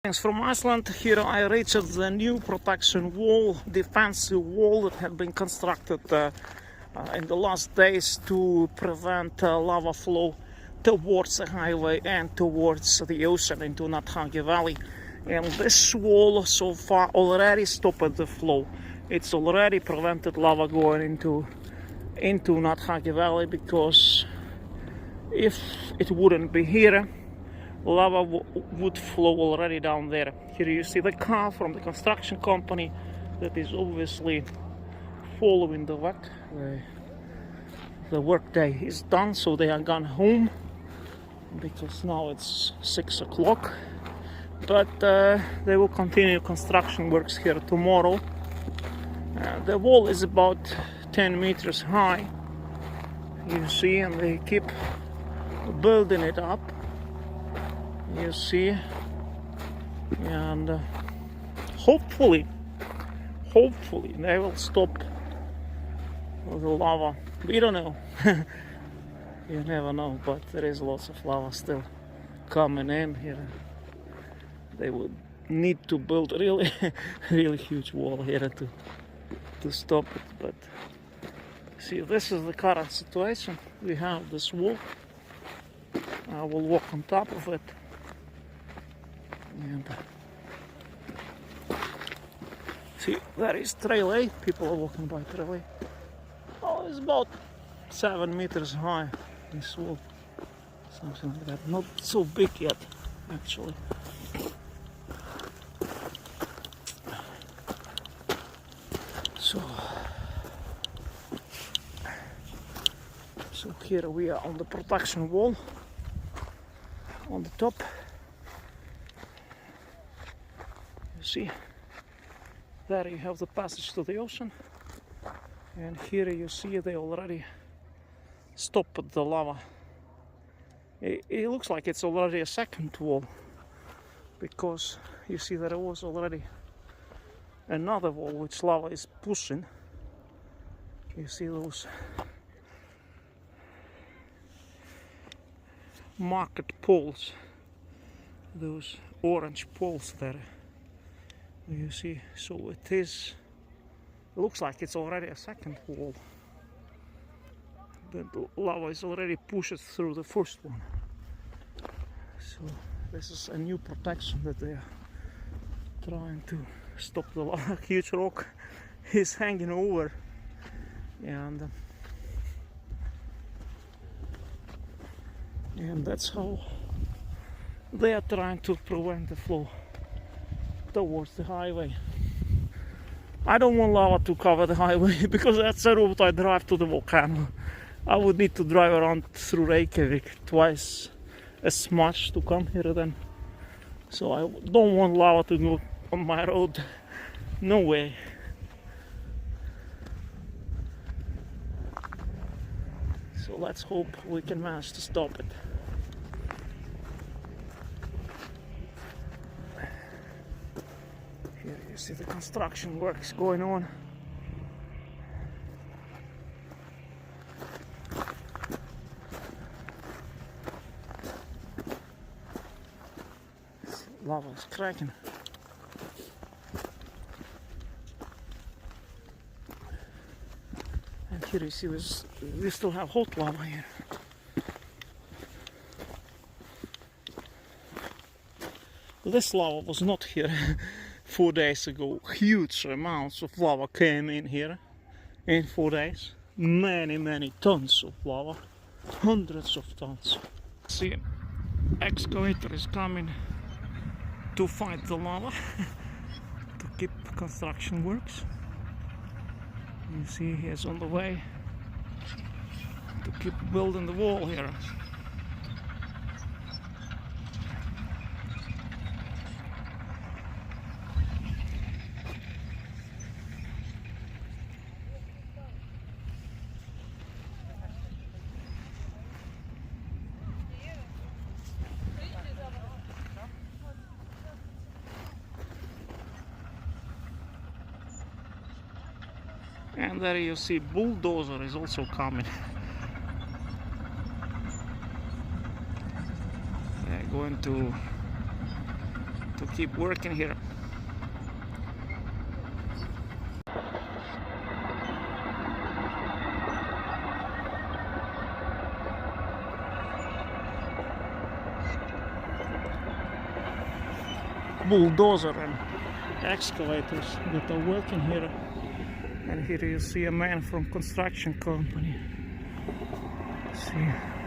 Thanks from Iceland. Here I reached the new protection wall, defensive wall that had been constructed in the last days to prevent lava flow towards the highway and towards the ocean into Natthagi Valley. And this wall so far already stopped the flow. It's already prevented lava going into Natthagi Valley, because if it wouldn't be here, lava would flow already down there. Here you see the car from the construction company that is obviously following the work. The work day is done, so they are gone home because now it's 6 o'clock. But they will continue construction works here tomorrow. The wall is about 10 meters high, you see, and they keep building it up. You see, and hopefully they will stop the lava. We don't know. You never know, but there is lots of lava still coming in here. They would need to build a really huge wall here to stop it. But see, this is the current situation. We have this wall. I will walk on top of it. And see, there is trail A. People are walking by trail A. Oh, it's about 7 meters high, this wall. Something like that. Not so big yet, actually. So here we are on the protection wall on the top. You see, there you have the passage to the ocean, and here you see they already stopped the lava. It looks like it's already a second wall, because you see there was already another wall which lava is pushing. You see those market poles, those orange poles there. You see, so it looks like it's already a second wall. The lava is already pushed through the first one. So this is a new protection that they are trying to stop the lava. Huge rock is hanging over, and that's how they are trying to prevent the flow towards the highway. I don't want lava to cover the highway because that's the route I drive to the volcano. I would need to drive around through Reykjavik twice as much to come here then. So I don't want lava to go on my road. No way. So let's hope we can manage to stop it. Here you see the construction works going on. Lava is cracking. And here you see we still have hot lava here. This lava was not here 4 days ago. Huge amounts of lava came in here in 4 days. Many tons of lava. Hundreds of tons. See, excavator is coming to fight the lava to keep construction works. You see he is on the way to keep building the wall here. And there you see bulldozer is also coming. They're going to keep working here. Bulldozer and excavators that are working here, and here you see a man from construction company. See.